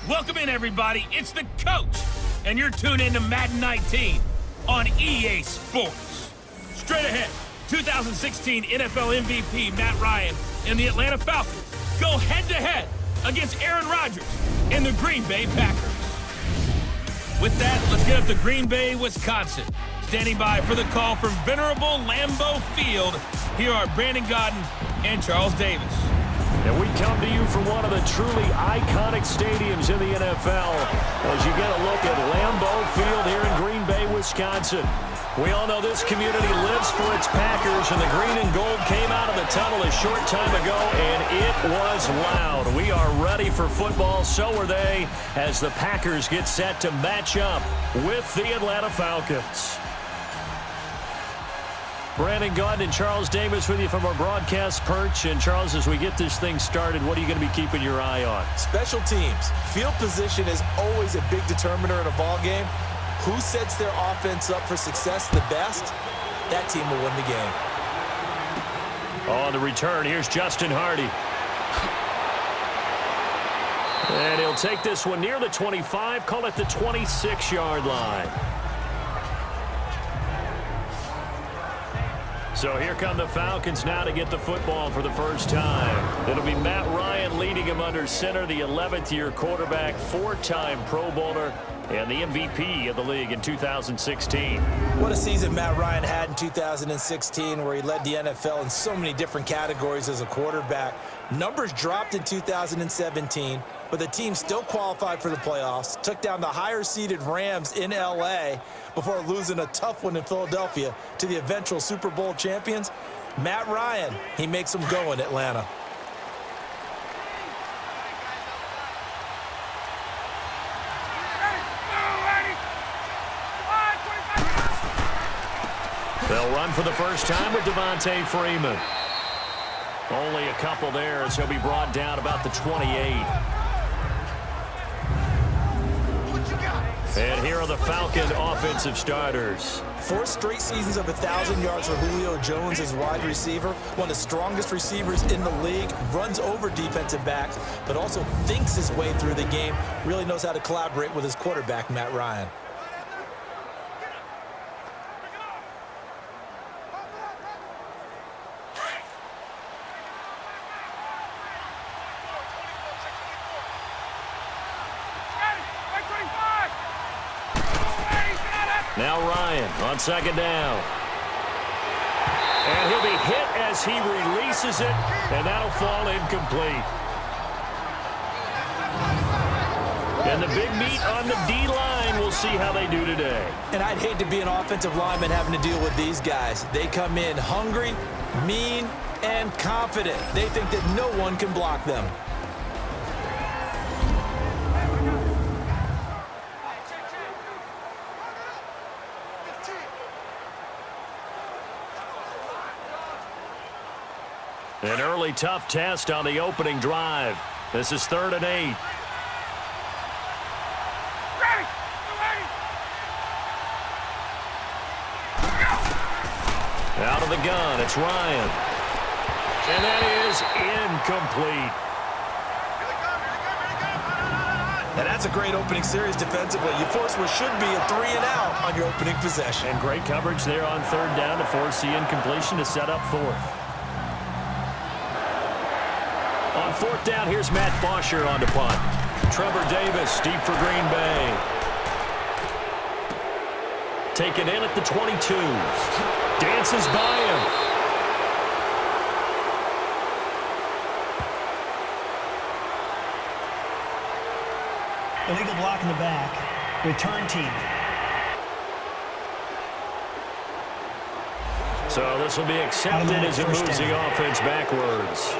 Welcome in, everybody. It's the coach, and you're tuned in to Madden 19 on EA Sports. Straight ahead, 2016 NFL MVP Matt Ryan and the Atlanta Falcons go head-to-head against Aaron Rodgers and the Green Bay Packers. With that, let's get up to Green Bay, Wisconsin. Standing by for the call from venerable LAMBEAU Field, here are Brandon Gaudin and Charles Davis. And we come to you from one of the truly iconic stadiums in the NFL as you get a look at LAMBEAU Field here in Green Bay, Wisconsin. We all know this community lives for its Packers, and the green and gold came out of the tunnel a short time ago, and it was loud. We are ready for football, so are they, as the Packers get set to match up with the Atlanta Falcons. Brandon Gaudin and Charles Davis with you from our broadcast perch. And Charles, as we get this thing started, what are you going to be keeping your eye on? Special teams. Field position is always a big determiner in a ball game. Who sets their offense up for success the best, that team will win the game. On the return, here's Justin Hardy. And he'll take this one near the 25, call it the 26-yard line. So here come the Falcons now to get the football for the first time. It'll be Matt Ryan leading him under center, the 11th-year quarterback, four-time Pro Bowler, and the MVP of the league in 2016. What a season Matt Ryan had in 2016, where he led the NFL in so many different categories as a quarterback. Numbers dropped in 2017, but the team still qualified for the playoffs, took down the higher-seeded Rams in L.A. before losing a tough one in Philadelphia to the eventual Super Bowl champions. Matt Ryan, he makes them go in Atlanta. They'll run for the first time with Devontae Freeman. Only a couple there as he'll be brought down about the 28. And here are the Falcon offensive starters. 4 straight seasons of 1,000 yards for Julio Jones as wide receiver. One of the strongest receivers in the league. Runs over defensive backs, but also thinks his way through the game. Really knows how to collaborate with his quarterback, Matt Ryan. Now Ryan on second down. And he'll be hit as he releases it, and that'll fall incomplete. And the big meat on the D-line, we'll see how they do today. And I'd hate to be an offensive lineman having to deal with these guys. They come in hungry, mean, and confident. They think that no one can block them. An early tough test on the opening drive. This is 3rd and 8. Out of the gun, it's Ryan. And that is incomplete. And that's a great opening series defensively. You force what should be a 3 and out on your opening possession. And great coverage there on 3rd down to force the incompletion to set up 4th. On 4th down, here's Matt Bosher on to punt. Trevor Davis deep for Green Bay. Taken in at the 22. Dances by him. Illegal block in the back. Return team. So this will be accepted as it moves the offense backwards.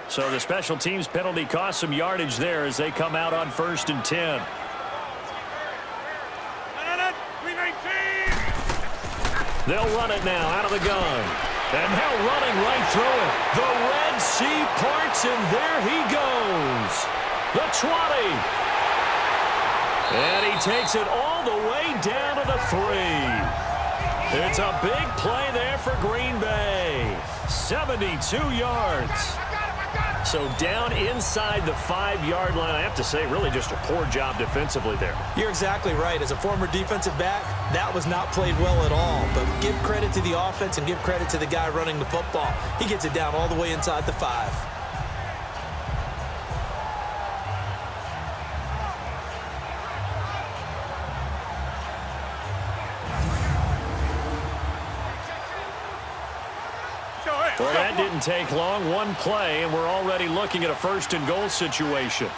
So the special teams penalty cost some yardage there as they come out on 1st and 10. They'll run it now out of the gun. And now running right through it. The Red Sea parts, and there he goes. The 20. And he he takes it all the way down to the 3. It's a big play there for Green Bay. 72 yards. So down inside the 5-yard line. I have to say, really just a poor job defensively there. You're exactly right. As a former defensive back, that was not played well at all. But give credit to the offense and give credit to the guy running the football. He gets it down all the way inside the 5. Well, that didn't take long. One play, and we're already looking at a first-and-goal situation.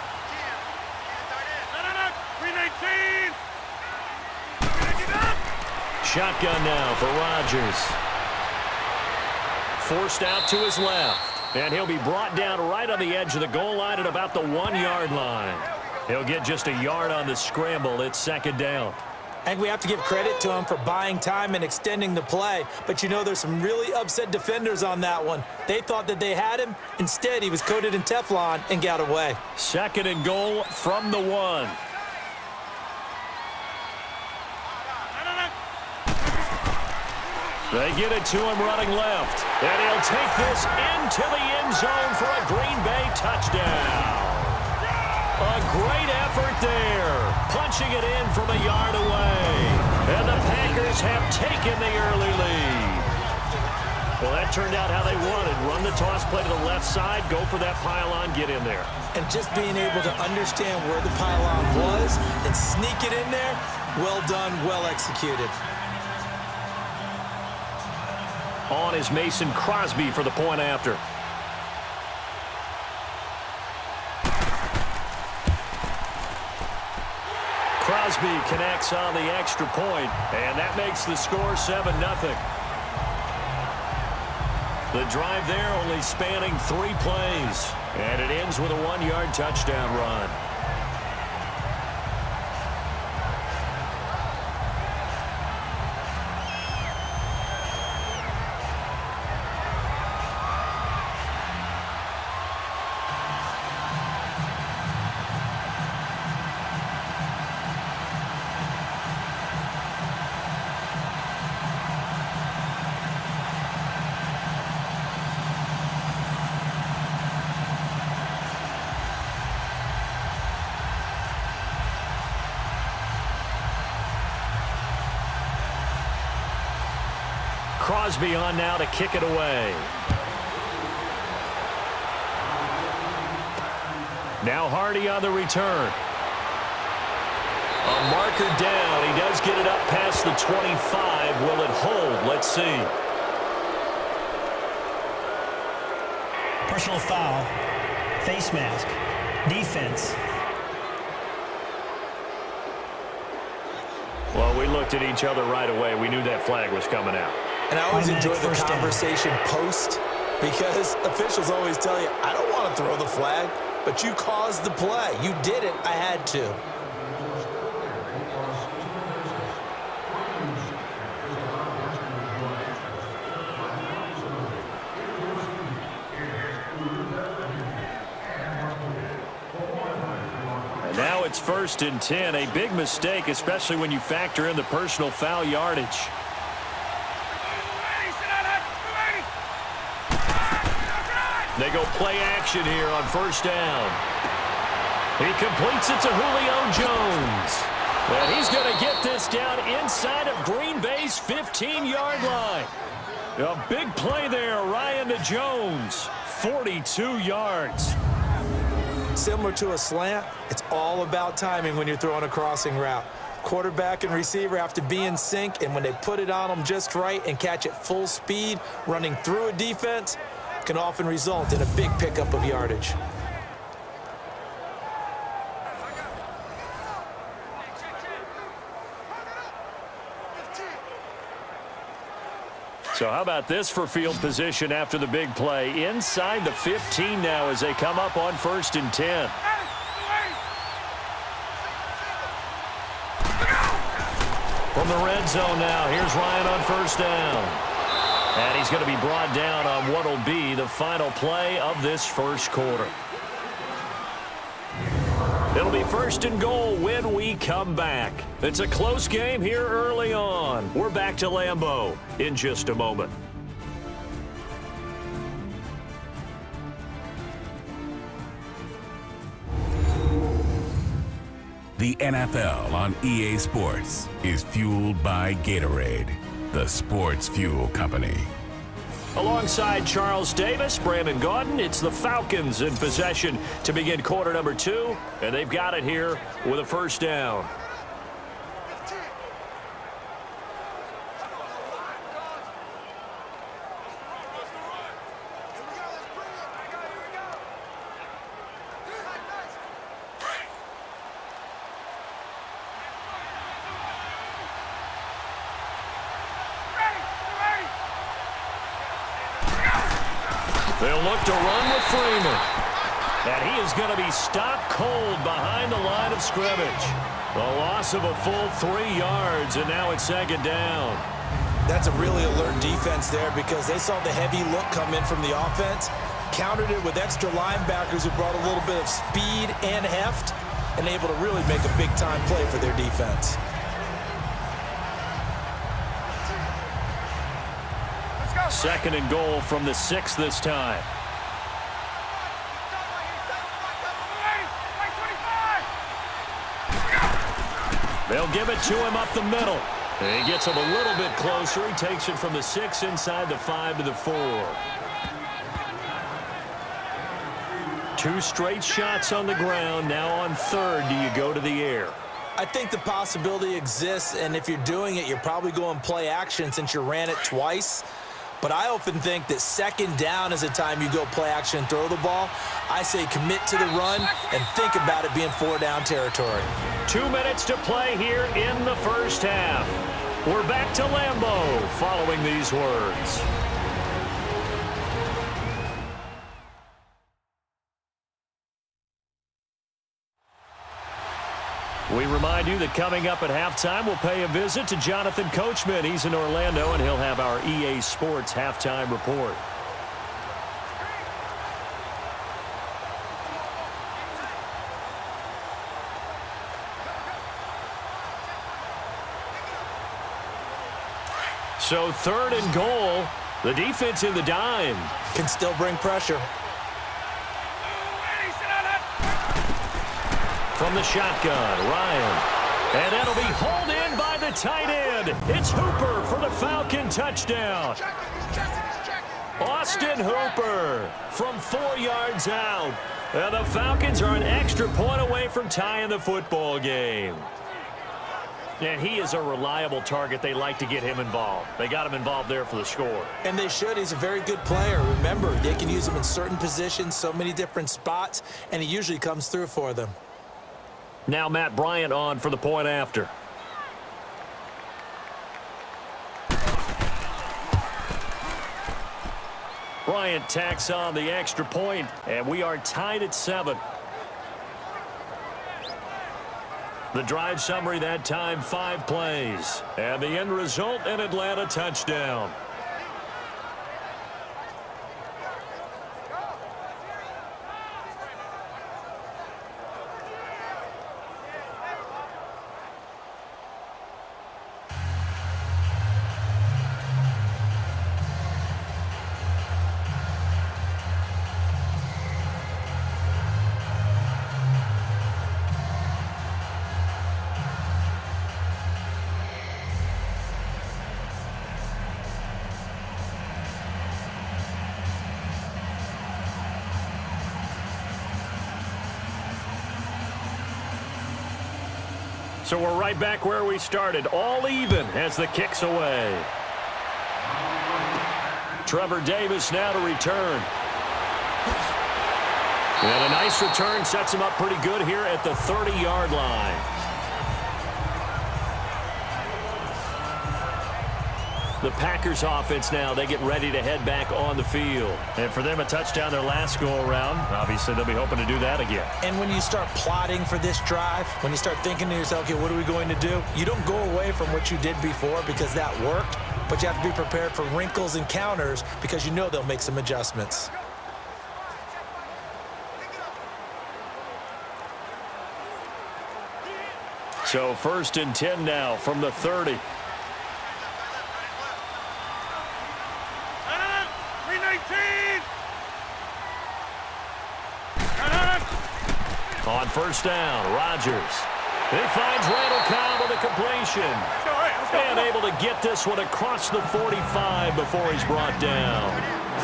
Shotgun now for Rodgers. Forced out to his left. And he'll be brought down right on the edge of the goal line at about the 1-yard line. He'll get just a yard on the scramble. It's second down. I think we have to give credit to him for buying time and extending the play. But, you know, there's some really upset defenders on that one. They thought that they had him. Instead, he was coated in Teflon and got away. Second and goal from the 1. They get it to him running left. And he'll take this into the end zone for a Green Bay touchdown. A great effort there. Punching it in from a yard away. And the Packers have taken the early lead. Well, that turned out how they wanted. Run the toss play to the left side. Go for that pylon. Get in there. And just being able to understand where the pylon was and sneak it in there, well done, well executed. On is Mason Crosby for the point after. Crosby connects on the extra point, and that makes the score 7-0. The drive there only spanning 3 plays, and it ends with a 1-yard touchdown run. Crosby on now to kick it away. Now Hardy on the return. A marker down. He does get it up past the 25. Will it hold? Let's see. Personal foul. Face mask. Defense. Well, we looked at each other right away. We knew that flag was coming out. And I always enjoy the First down. conversation post, because officials always tell you, I don't want to throw the flag, but you caused the play. You did it. I had to. And now it's 1st and 10. A big mistake, especially when you factor in the personal foul yardage. They go play action here on 1st down. He completes it to Julio Jones. And he's going to get this down inside of Green Bay's 15-yard line. A big play there, Ryan to Jones. 42 yards. Similar to a slant, it's all about timing when you're throwing a crossing route. Quarterback and receiver have to be in sync, and when they put it on them just right and catch it full speed, running through a defense, can often result in a big pickup of yardage. So how about this for field position after the big play? Inside the 15 now as they come up on 1st and 10. From the red zone now, here's Ryan on 1st down. And he's going to be brought down on what will be the final play of this 1st quarter. It'll be first and goal when we come back. It's a close game here early on. We're back to LAMBEAU in just a moment. The NFL on EA Sports is fueled by Gatorade, the sports fuel company. Alongside Charles Davis, Brandon Gaudin, it's the Falcons in possession to begin quarter number 2, and they've got it here with a first down. They'll look to run with Freeman. And he is going to be stopped cold behind the line of scrimmage. The loss of a full 3 yards, and now it's second down. That's a really alert defense there because they saw the heavy look come in from the offense, countered it with extra linebackers who brought a little bit of speed and heft, and able to really make a big-time play for their defense. Second and goal from the 6 this time. They'll give it to him up the middle. And he gets him a little bit closer. He takes it from the 6 inside the 5 to the 4. 2 straight shots on the ground. Now on third, do you go to the air? I think the possibility exists, and if you're doing it, you're probably going play action since you ran it twice. But I often think that second down is a time you go play action and throw the ball. I say commit to the run and think about it being 4-down territory. 2 minutes to play here in the first half. We're back to LAMBEAU following these words. We remind you that coming up at halftime, we'll pay a visit to Jonathan Coachman. He's in Orlando, and he'll have our EA Sports halftime report. So third and goal, the defense in the dime. Can still bring pressure. From the shotgun, Ryan. And that'll be hauled in by the tight end. It's Hooper for the Falcon touchdown. Austin Hooper from 4 yards out. And the Falcons are an extra point away from tying the football game. And he is a reliable target. They like to get him involved. They got him involved there for the score. And they should. He's a very good player. Remember, they can use him in certain positions, so many different spots, and he usually comes through for them. Now Matt Bryant on for the point after. Bryant tacks on the extra point, and we are tied at 7. The drive summary that time, 5 plays. And the end result, an Atlanta touchdown. So we're right back where we started, all even as the kick's away. Trevor Davis now to return. And a nice return sets him up pretty good here at the 30-yard line. The Packers offense now, they get ready to head back on the field. And for them, a touchdown their last go-around. Obviously, they'll be hoping to do that again. And when you start plotting for this drive, when you start thinking to yourself, okay, what are we going to do? You don't go away from what you did before because that worked, but you have to be prepared for wrinkles and counters because you know they'll make some adjustments. So 1st and 10 now from the 30. On 1st down, Rodgers. He finds Randall Cobb with a completion. And able to get this one across the 45 before he's brought down.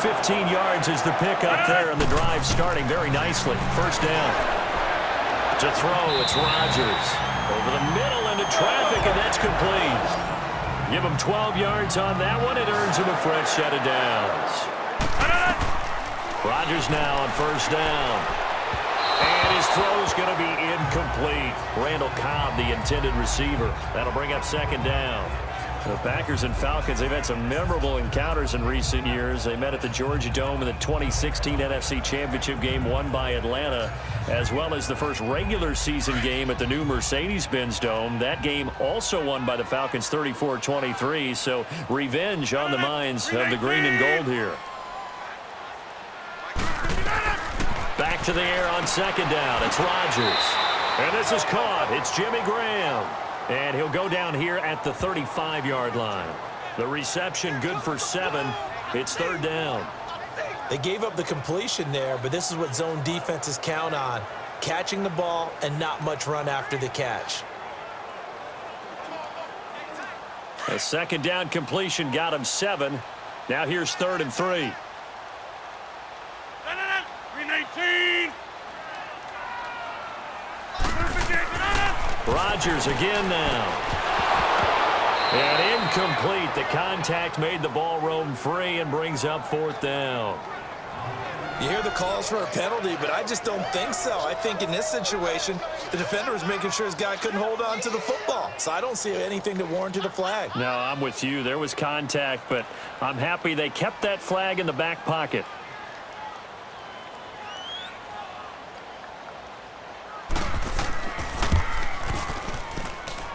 15 yards is the pickup there, and the drive starting very nicely. 1st down. To throw, it's Rodgers. Over the middle into traffic, and that's complete. Give him 12 yards on that one. It earns him a fresh set of downs. Rodgers now on 1st down. And his throw's going to be incomplete. Randall Cobb, the intended receiver. That'll bring up 2nd down. The Packers and Falcons, they've had some memorable encounters in recent years. They met at the Georgia Dome in the 2016 NFC Championship game won by Atlanta, as well as the first regular season game at the new Mercedes-Benz Dome. That game also won by the Falcons 34-23, so revenge on the minds of the green and gold here. Back to the air on 2nd down. It's Rodgers. And this is caught. It's Jimmy Graham. And he'll go down here at the 35-yard line. The reception good for 7. It's 3rd down. They gave up the completion there, but this is what zone defenses count on. Catching the ball and not much run after the catch. A 2nd down completion got him 7. Now here's 3rd and 3. 319. Rodgers again now. And incomplete. The contact made the ball roam free and brings up 4th down. You hear the calls for a penalty, but I just don't think so. I think in this situation, the defender was making sure his guy couldn't hold on to the football. So I don't see anything that warranted a flag. No, I'm with you. There was contact, but I'm happy they kept that flag in the back pocket.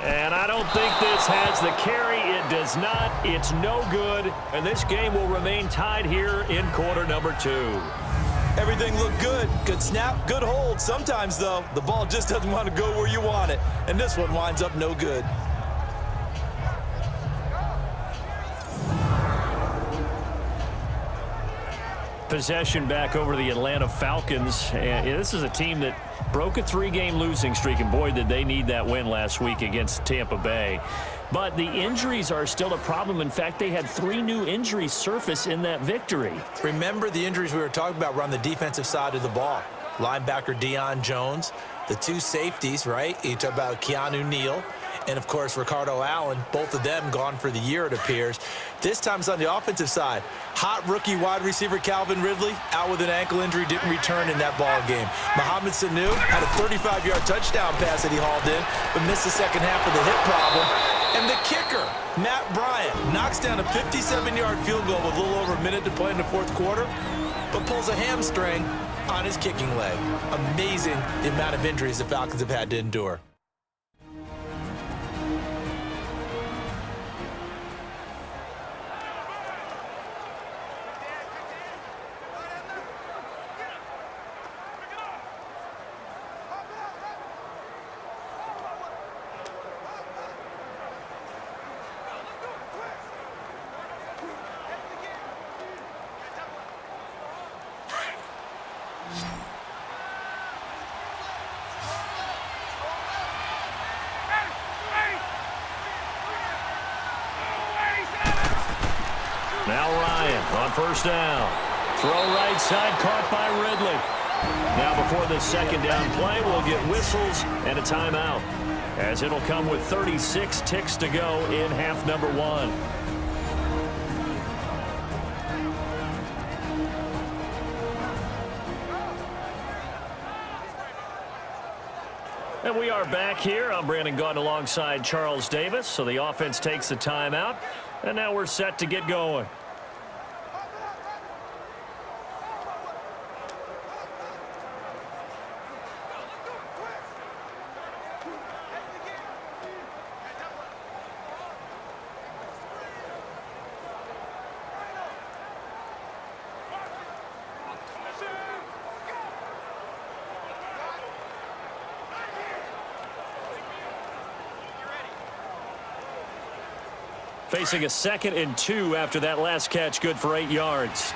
And I don't think this has the carry. It does not. It's no good. And this game will remain tied here in quarter number 2. Everything looked good. Good snap, good hold. Sometimes, though, the ball just doesn't want to go where you want it. And this one winds up no good. Possession back over to the Atlanta Falcons. And this is a team that broke a 3-game losing streak, and boy, did they need that win last week against Tampa Bay. But the injuries are still a problem. In fact, they had 3 new injuries surface in that victory. Remember the injuries we were talking about were on the defensive side of the ball. Linebacker Deion Jones, the 2 safeties, right? You talk about Keanu Neal, and, of course, Ricardo Allen, both of them gone for the year, it appears. This time it's on the offensive side. Hot rookie wide receiver Calvin Ridley out with an ankle injury, didn't return in that ball game. Mohamed Sanu had a 35-yard touchdown pass that he hauled in, but missed the second half with a hip problem. And the kicker, Matt Bryant, knocks down a 57-yard field goal with a little over a minute to play in the 4th quarter, but pulls a hamstring on his kicking leg. Amazing the amount of injuries the Falcons have had to endure. Now Ryan on 1st down. Throw right side, caught by Ridley. Now before this 2nd down play, we'll get whistles and a timeout, as it'll come with 36 ticks to go in half number 1. And we are back here. I'm Brandon Gaudin alongside Charles Davis. So the offense takes the timeout, and now we're set to get going. Facing a 2nd and 2 after that last catch, good for 8 yards.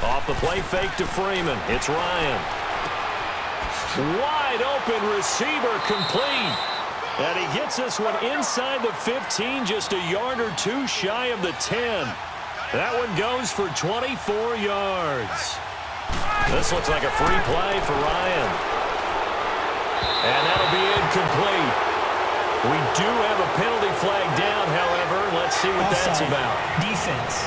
Off the play fake to Freeman. It's Ryan. Wide open receiver complete. And he gets this one inside the 15, just a yard or two shy of the 10. That one goes for 24 yards. This looks like a free play for Ryan. And that'll be incomplete. We do have a penalty flag down, however. Let's see what that's about. Defense.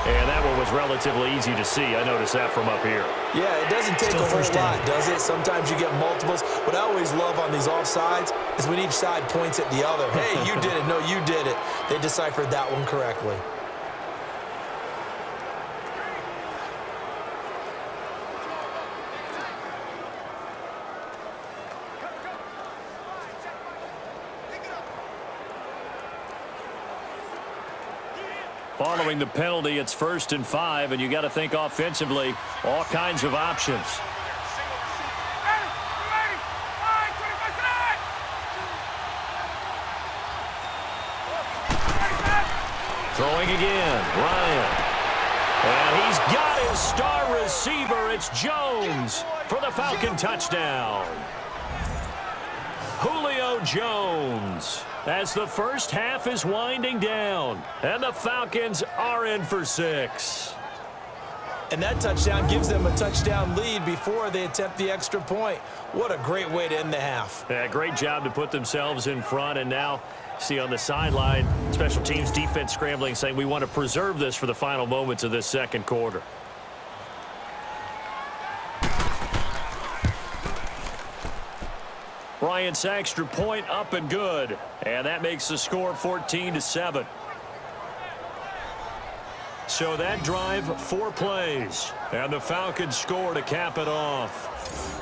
And that one was relatively easy to see. I noticed that from up here. Yeah, it doesn't take a whole lot, does it? Sometimes you get multiples. What I always love on these offsides is when each side points at the other. Hey, you did it. No, you did it. They deciphered that one correctly. Following the penalty, it's 1st and 5, and you got to think offensively, all kinds of options. Throwing again, Ryan. And he's got his star receiver. It's Jones for the Falcon touchdown. Julio Jones. As the first half is winding down, and the Falcons are in for 6. And that touchdown gives them a touchdown lead before they attempt the extra point. What a great way to end the half. Yeah, great job to put themselves in front, and now see on the sideline, special teams defense scrambling, saying we want to preserve this for the final moments of this second quarter. Bryant's extra point up and good. And that makes the score 14-7. So that drive, 4 plays. And the Falcons score to cap it off.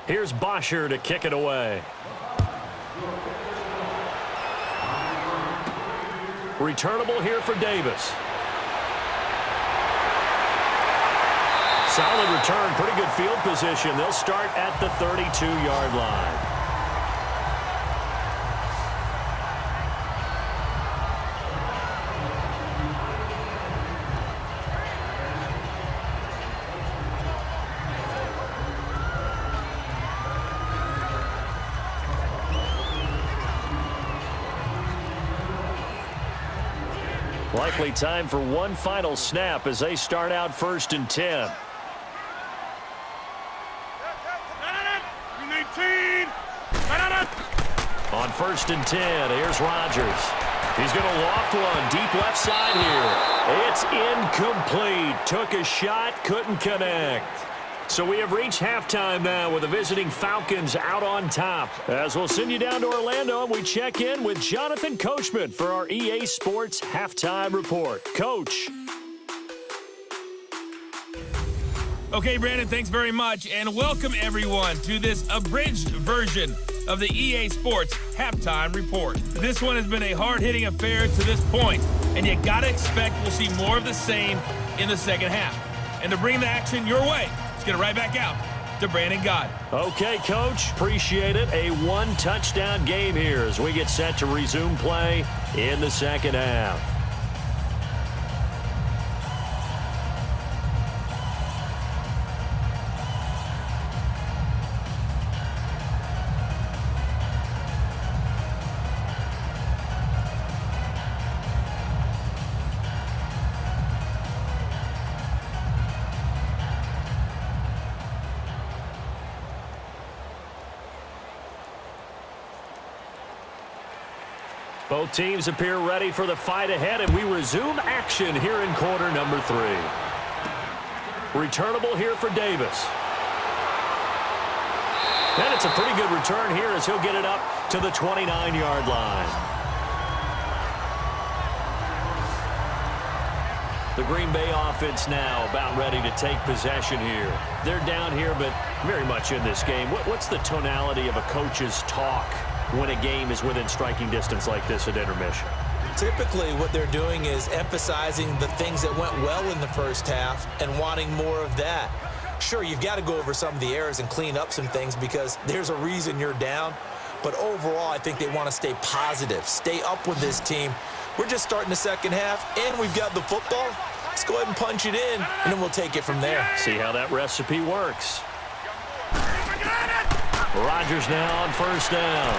Here's Bosher to kick it away. Returnable here for Davis. Solid return, pretty good field position. They'll start at the 32-yard line. Likely time for one final snap as they start out 1st and 10. On 1st and 10, here's Rodgers. He's going to loft one deep left side here. It's incomplete. Took a shot, couldn't connect. So we have reached halftime now with the visiting Falcons out on top. As we'll send you down to Orlando, and we check in with Jonathan Coachman for our EA Sports Halftime Report. Coach. Okay, Brandon, thanks very much, and welcome everyone to this abridged version of the EA Sports Halftime Report. This one has been a hard-hitting affair to this point, and you gotta expect we'll see more of the same in the second half. And to bring the action your way, let's get it right back out to Brandon Gott. Okay, Coach, appreciate it. A one-touchdown game here as we get set to resume play in the second half. Both teams appear ready for the fight ahead, and we resume action here in quarter number 3. Returnable here for Davis. And it's a pretty good return here as he'll get it up to the 29-yard line. The Green Bay offense now about ready to take possession here. They're down here, but very much in this game. What's the tonality of a coach's talk when a game is within striking distance like this at intermission? Typically, what they're doing is emphasizing the things that went well in the first half and wanting more of that. Sure, you've got to go over some of the errors and clean up some things because there's a reason you're down. But overall, I think they want to stay positive, stay up with this team. We're just starting the second half, and we've got the football. Let's go ahead and punch it in, and then we'll take it from there. See how that recipe works. Rodgers now on first down.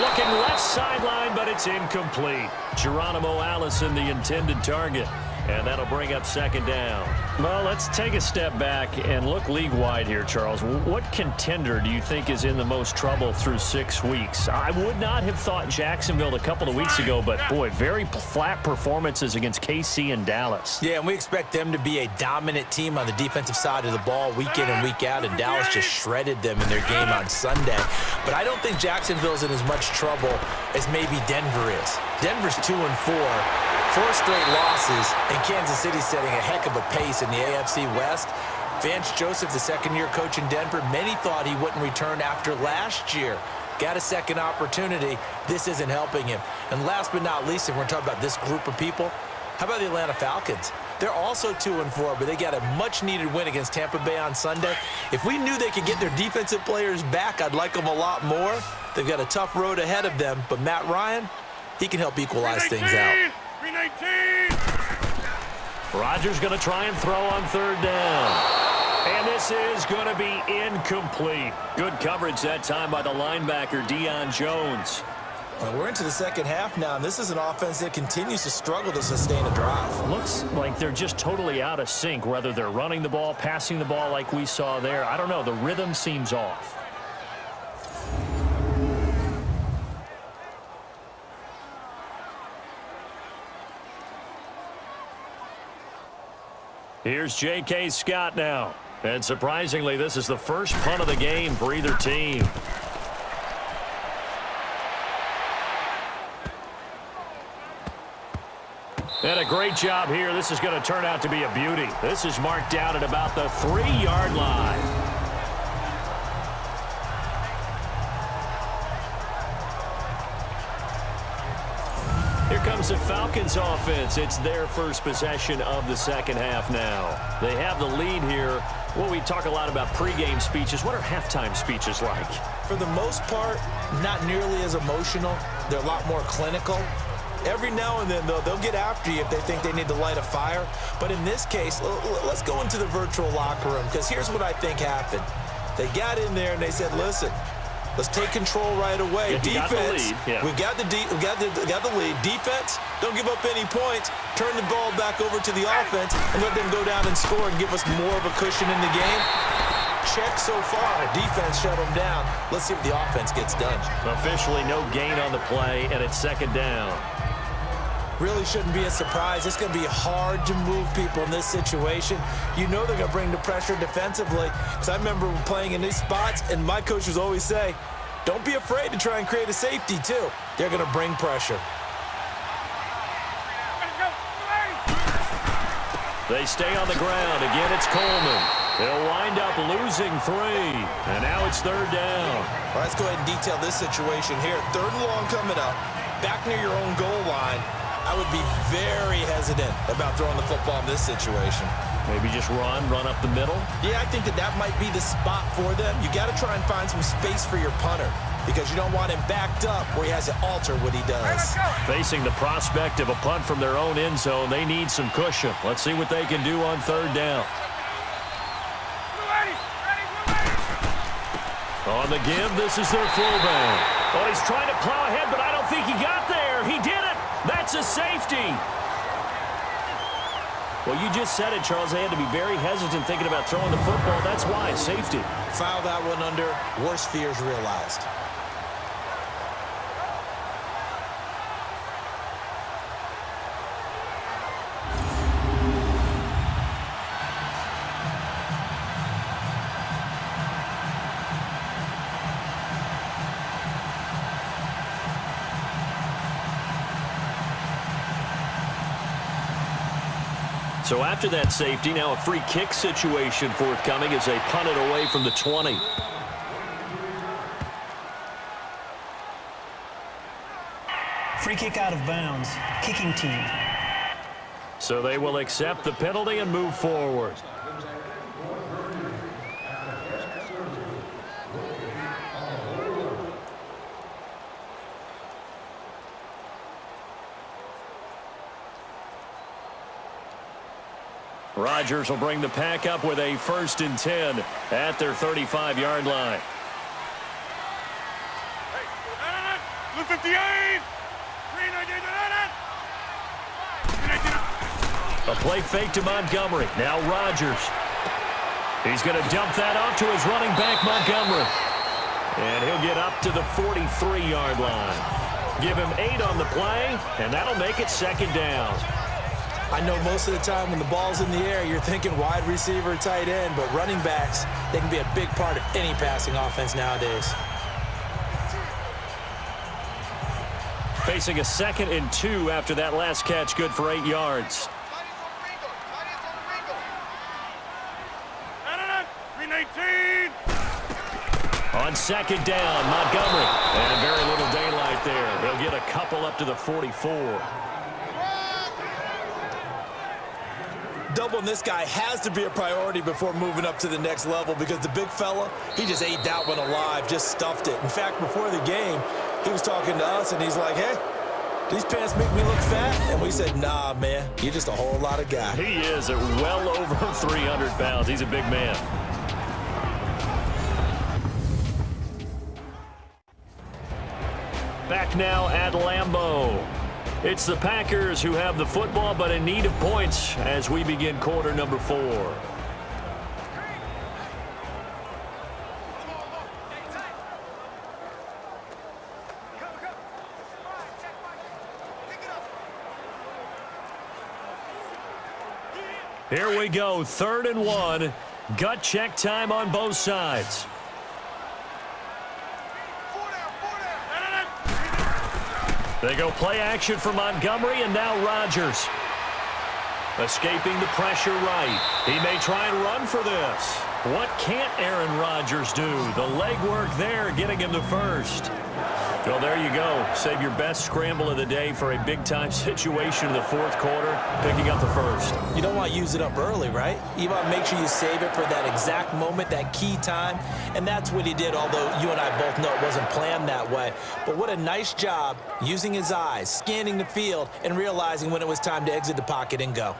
Looking left sideline, but it's incomplete. Geronimo Allison, the intended target. And that'll bring up second down. Well, let's take a step back and look league-wide here, Charles. What contender do you think is in the most trouble through 6 weeks? I would not have thought Jacksonville a couple of weeks ago, but, boy, very flat performances against KC and Dallas. Yeah, and we expect them to be a dominant team on the defensive side of the ball week in and week out, and Dallas just shredded them in their game on Sunday. But I don't think Jacksonville's in as much trouble as maybe Denver is. Denver's 2-4. 4 straight losses, and Kansas City setting a heck of a pace in the AFC West. Vance Joseph, the second-year coach in Denver, many thought he wouldn't return after last year. Got a second opportunity. This isn't helping him. And last but not least, if we're talking about this group of people, how about the Atlanta Falcons? They're also 2-4, but they got a much-needed win against Tampa Bay on Sunday. If we knew they could get their defensive players back, I'd like them a lot more. They've got a tough road ahead of them, but Matt Ryan, he can help equalize things out. 319! Rodgers going to try and throw on third down. And this is going to be incomplete. Good coverage that time by the linebacker, Deion Jones. Well, we're into the second half now, and this is an offense that continues to struggle to sustain a drive. Looks like they're just totally out of sync, whether they're running the ball, passing the ball like we saw there. I don't know. The rhythm seems off. Here's J.K. Scott now. And surprisingly, this is the first punt of the game for either team. And a great job here. This is going to turn out to be a beauty. This is marked down at about the 3-yard line. Here comes the Falcons offense. It's their first possession of the second half now. They have the lead here. Well, we talk a lot about pregame speeches. What are halftime speeches like? For the most part, not nearly as emotional. They're a lot more clinical. Every now and then, though, they'll get after you if they think they need to light a fire. But in this case, let's go into the virtual locker room, because here's what I think happened. They got in there and they said, listen, let's take control right away. Defense, we got the lead. Defense, don't give up any points. Turn the ball back over to the offense and let them go down and score and give us more of a cushion in the game. Check so far. Defense shut them down. Let's see what the offense gets done. Officially no gain on the play, and it's second down. Really shouldn't be a surprise. It's going to be hard to move people in this situation. You know they're going to bring the pressure defensively. Because I remember playing in these spots, and my coach would always say, don't be afraid to try and create a safety, too. They're going to bring pressure. They stay on the ground. Again, it's Coleman. They'll wind up losing 3. And now it's third down. All right, let's go ahead and detail this situation here. Third and long coming up. Back near your own goal line. I would be very hesitant about throwing the football in this situation. Maybe just run up the middle? Yeah, I think that might be the spot for them. You got to try and find some space for your punter because you don't want him backed up where he has to alter what he does. Facing the prospect of a punt from their own end zone, they need some cushion. Let's see what they can do on third down. On the give, this is their fullback. Oh, he's trying to plow ahead, but I don't think he got there. He did it. That's a safety. Well, you just said it, Charles. They had to be very hesitant thinking about throwing the football. That's why, safety. Foul that one under. Worst fears realized. So after that safety, now a free kick situation forthcoming as they punt it away from the 20. Free kick out of bounds. Kicking team. So they will accept the penalty and move forward. Rodgers will bring the pack up with a 1st and 10 at their 35-yard line. Blue 58! A play fake to Montgomery. Now Rodgers. He's going to dump that off to his running back, Montgomery. And he'll get up to the 43-yard line. Give him 8 on the play, and that'll make it 2nd down. I know most of the time when the ball's in the air, you're thinking wide receiver, tight end, but running backs, they can be a big part of any passing offense nowadays. Facing a 2nd and 2 after that last catch, good for 8 yards. On 2nd down, Montgomery. And very little daylight there. He'll get a couple up to the 44. Doubling this guy has to be a priority before moving up to the next level because the big fella, he just ate that one alive, just stuffed it. In fact, before the game, he was talking to us, and he's like, hey, these pants make me look fat? And we said, nah, man, you're just a whole lot of guy. He is at well over 300 pounds. He's a big man. Back now at LAMBEAU. It's the Packers who have the football, but in need of points as we begin quarter number 4. Here we go, 3rd and 1. Gut check time on both sides. They go play action for Montgomery, and now Rodgers. Escaping the pressure right. He may try and run for this. What can't Aaron Rodgers do? The legwork there getting him the first. Well, there you go. Save your best scramble of the day for a big-time situation in the 4th quarter, picking up the first. You don't want to use it up early, right? You want to make sure you save it for that exact moment, that key time, and that's what he did, although you and I both know it wasn't planned that way. But what a nice job using his eyes, scanning the field, and realizing when it was time to exit the pocket and go.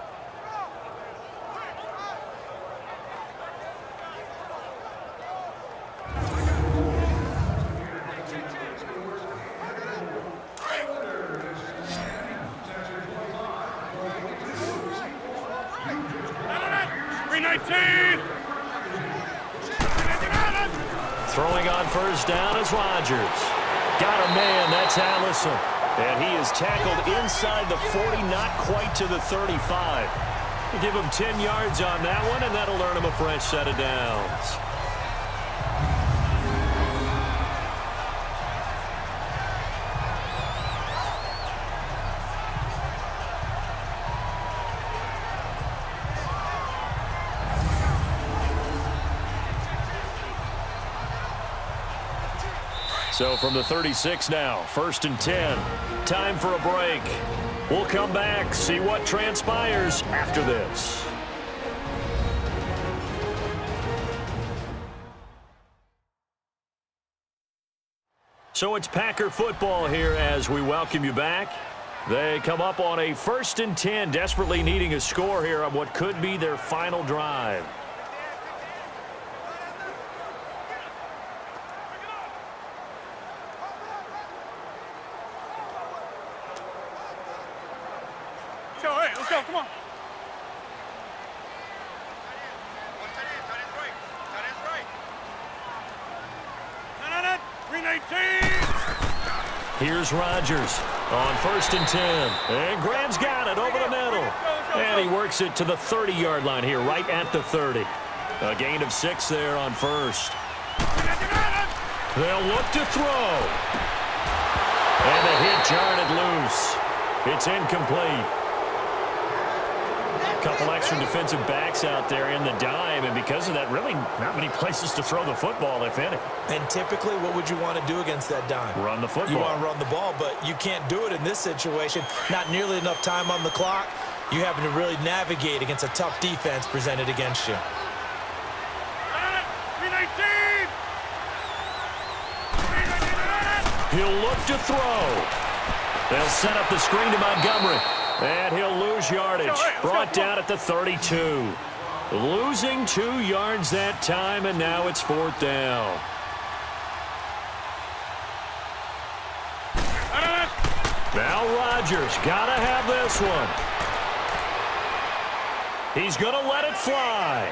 Throwing on 1st down is Rodgers. Got a man, that's Allison. And he is tackled inside the 40, not quite to the 35. You give him 10 yards on that one, and that'll earn him a fresh set of downs. So from the 36 now, 1st and 10. Time for a break. We'll come back, see what transpires after this. So it's Packer football here as we welcome you back. They come up on a 1st and 10, desperately needing a score here on what could be their final drive. Let's go, come on. Here's Rodgers on 1st and 10. And Graham's got it over the middle. And he works it to the 30-yard line here, right at the 30. A gain of 6 there on 1st. They'll look to throw. And the hit jarred it loose. It's incomplete. Couple extra defensive backs out there in the dime, and because of that, really not many places to throw the football, if any. And typically, what would you want to do against that dime? Run the football. You want to run the ball, but you can't do it in this situation. Not nearly enough time on the clock. You having to really navigate against a tough defense presented against you. He'll look to throw. They'll set up the screen to Montgomery. And he'll lose yardage. Brought down at the 32. Losing 2 yards that time, and now it's 4th down. Now Rodgers got to have this one. He's going to let it fly.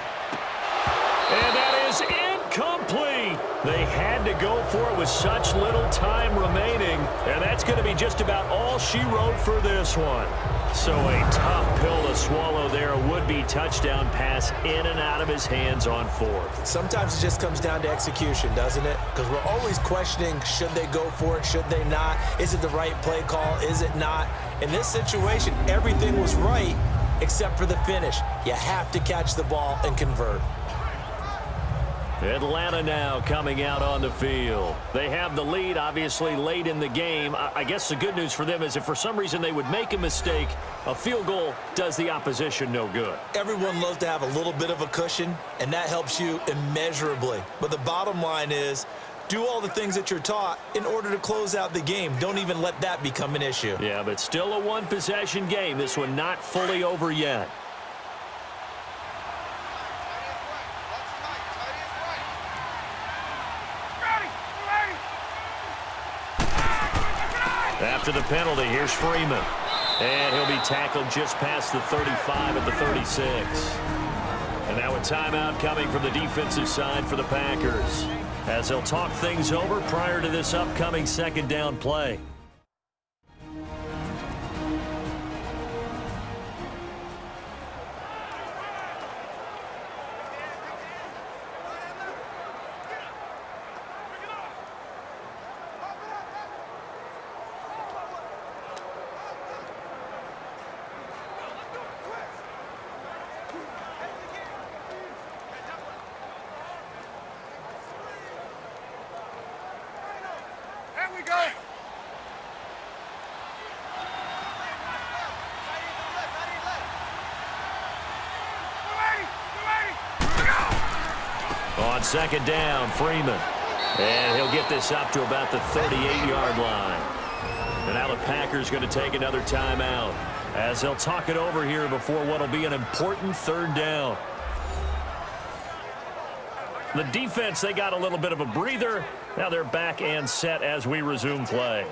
And that is incomplete. They had to go for it with such little time remaining, and that's going to be just about all she wrote for this one. So a tough pill to swallow there. A would-be touchdown pass in and out of his hands on 4th. Sometimes it just comes down to execution, doesn't it? Because we're always questioning, should they go for it, should they not? Is it the right play call, is it not? In this situation, everything was right except for the finish. You have to catch the ball and convert. Atlanta now coming out on the field. They have the lead, obviously, late in the game. I guess the good news for them is if for some reason they would make a mistake, a field goal does the opposition no good. Everyone loves to have a little bit of a cushion, and that helps you immeasurably. But the bottom line is, do all the things that you're taught in order to close out the game. Don't even let that become an issue. Yeah, but still a one-possession game. This one not fully over yet. After the penalty, here's Freeman. And he'll be tackled just past the 35 at the 36. And now a timeout coming from the defensive side for the Packers, as they'll talk things over prior to this upcoming 2nd down play. On 2nd down, Freeman. And he'll get this up to about the 38-yard line. And now the Packers going to take another timeout, as they'll talk it over here before what will be an important 3rd down. The defense, they got a little bit of a breather. Now they're back and set as we resume play.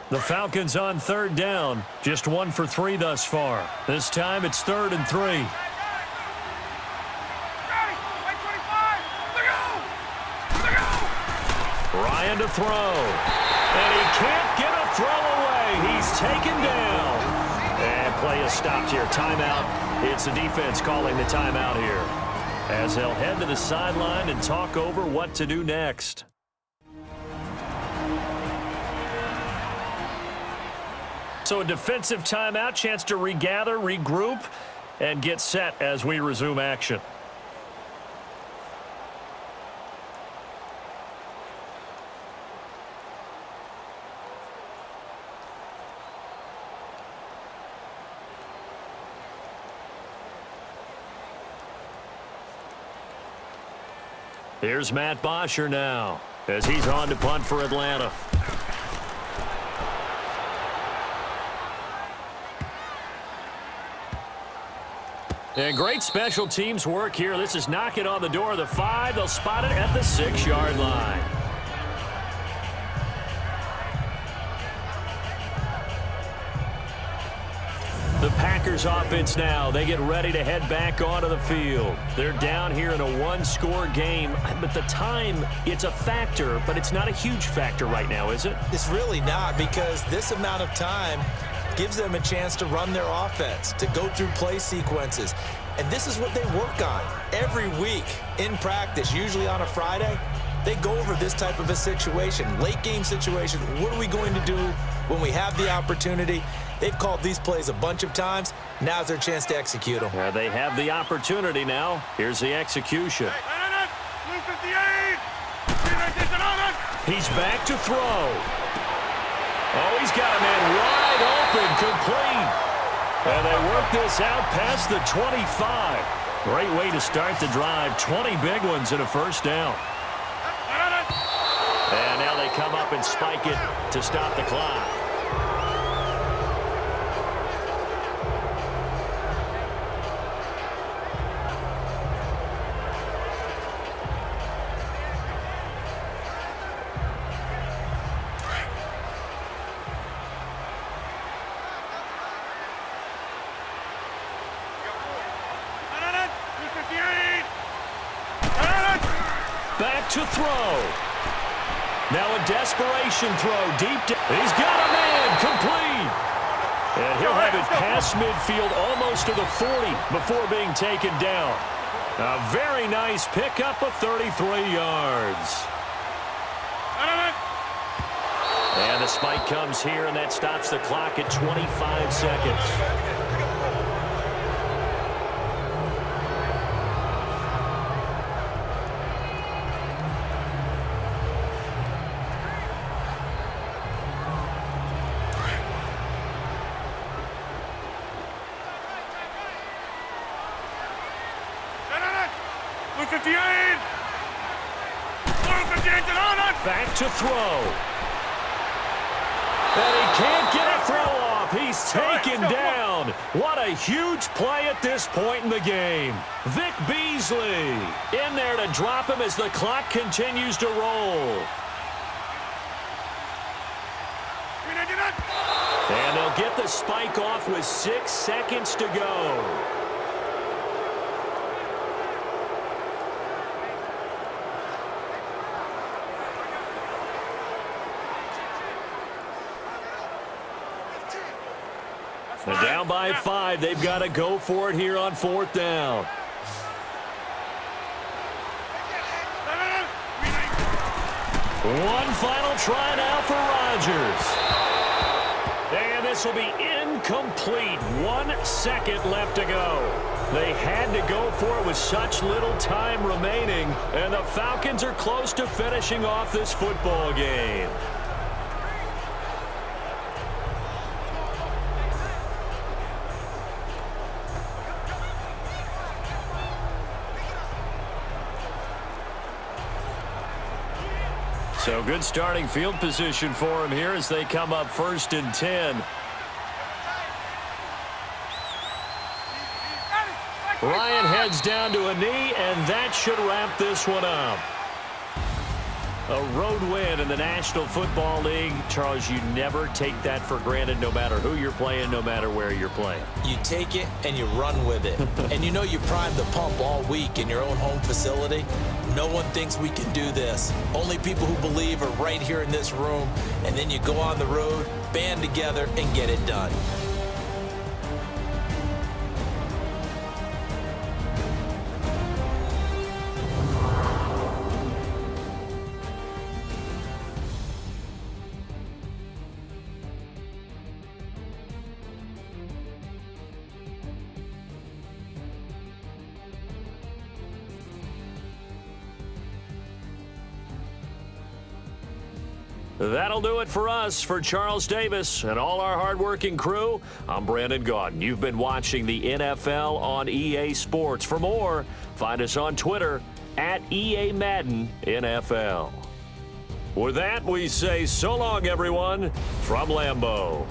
The Falcons on 3rd down, just 1 for 3 thus far. This time it's 3rd and 3. Ryan to throw. And he can't get a throw away. He's taken down. And play is stopped here. Timeout. It's the defense calling the timeout here, as they'll head to the sideline and talk over what to do next. So a defensive timeout, chance to regather, regroup, and get set as we resume action. Here's Matt Bosher now, as he's on to punt for Atlanta. And great special teams work here. This is knocking on the door of the 5. They'll spot it at the 6-yard line. The The Packers offense now. They get ready to head back onto the field. They're down here in a one-score game. But the time, it's a factor, but it's not a huge factor right now, is it? It's really not, because this amount of time gives them a chance to run their offense, to go through play sequences. And this is what they work on every week in practice, usually on a Friday. They go over this type of a situation, late game situation. What are we going to do when we have the opportunity? They've called these plays a bunch of times. Now's their chance to execute them. They have the opportunity now. Here's the execution. He's back to throw. Oh, he's got a man wide open, complete. And they work this out past the 25. Great way to start the drive. 20 big ones in a first down. And now they come up and spike it to stop the clock. Back to throw. Now a desperation throw deep down. He's got a man, complete. And he'll have it past midfield almost to the 40 before being taken down. A very nice pickup of 33 yards. And the spike comes here, and that stops the clock at 25 seconds. Back to throw. And he can't get a throw off. He's taken down. What a huge play at this point in the game. Vic Beasley in there to drop him as the clock continues to roll. And they'll get the spike off with 6 seconds to go. They're down by 5. They've got to go for it here on 4th down. One final try now for Rodgers. And this will be incomplete. 1 second left to go. They had to go for it with such little time remaining. And the Falcons are close to finishing off this football game. So good starting field position for him here as they come up 1st and 10. Ryan heads down to a knee, and that should wrap this one up. A road win in the National Football League. Charles, you never take that for granted no matter who you're playing, no matter where you're playing. You take it and you run with it. And you know you primed the pump all week in your own home facility. No one thinks we can do this. Only people who believe are right here in this room. And then you go on the road, band together, and get it done. That'll do it for us. For Charles Davis and all our hardworking crew, I'm Brandon Gaudin. You've been watching the NFL on EA Sports. For more, find us on Twitter at EA Madden NFL. With that, we say so long, everyone, from LAMBEAU.